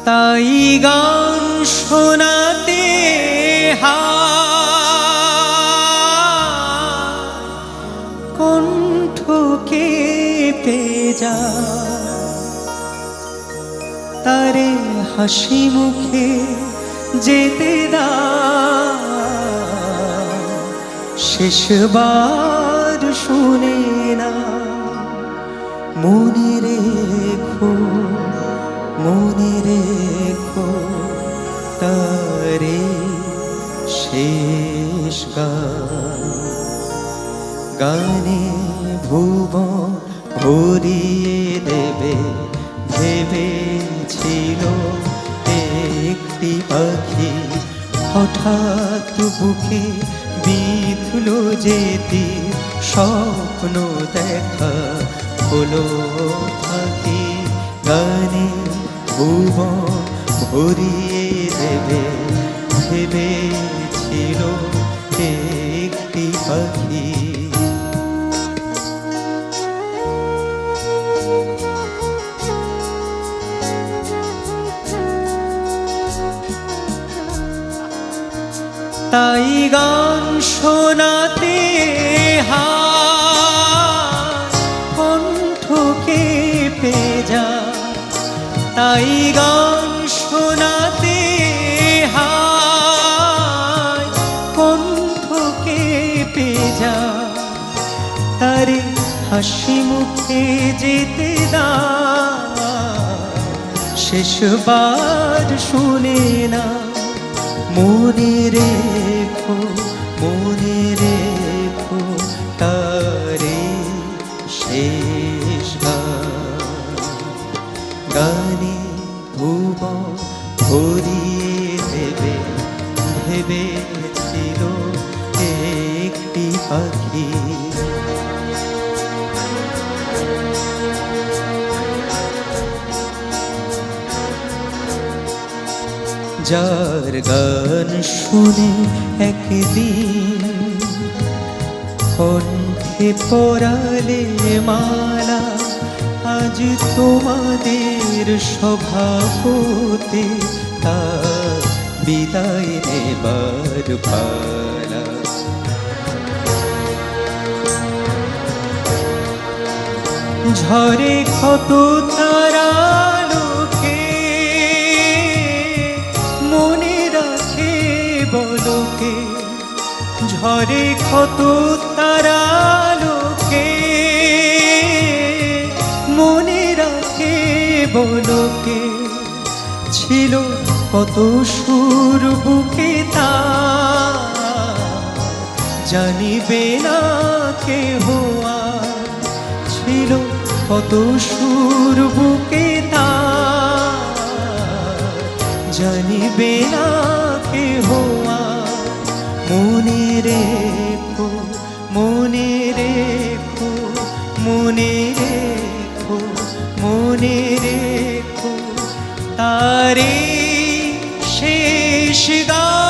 তাই গান শোনাতে কণ্ঠকে পেজা তারে হাসি মুখে যেতে দা শেষবার শুনে না মনে রেখো তারে শেষ গানে ভুবন ভরিয়ে দেবে ভেবেছিল একটি পাখি হঠাৎ বুকে বিঁধল যেতে স্বপ্ন দেখা হলো পাখি গানে ভুবন ভরিয়ে দেবে ভেবেছিল একটি পাখি। তাই গান শোনাতে কণ্ঠকে পেজা তাই গান শোনাতে কণ্ঠকে পেজা তারে হাসি মুখে যেতে দা শেষবার শুনে না মনে রেখো তারে শেষ গানে ভুবন ভরিয়ে দেবে ভেবেছিল একটি পাখি। যার গান শুনে একদিন কণ্ঠে পরালে মালা আজ তোমাদের সভাপতি তার বিদায় নেবার পালা। ঝরে ক্ষত তারা লোকে মনে রাখে বলকে ঝরে ক্ষত তারা লোকে মনে রাখে বলকে ছিল কত সুর বুকে তা জানিবে না কেহ ছিল কত সুর বুকে তা জানিবে না কেহ মনে রেখো তারে শেষ গান।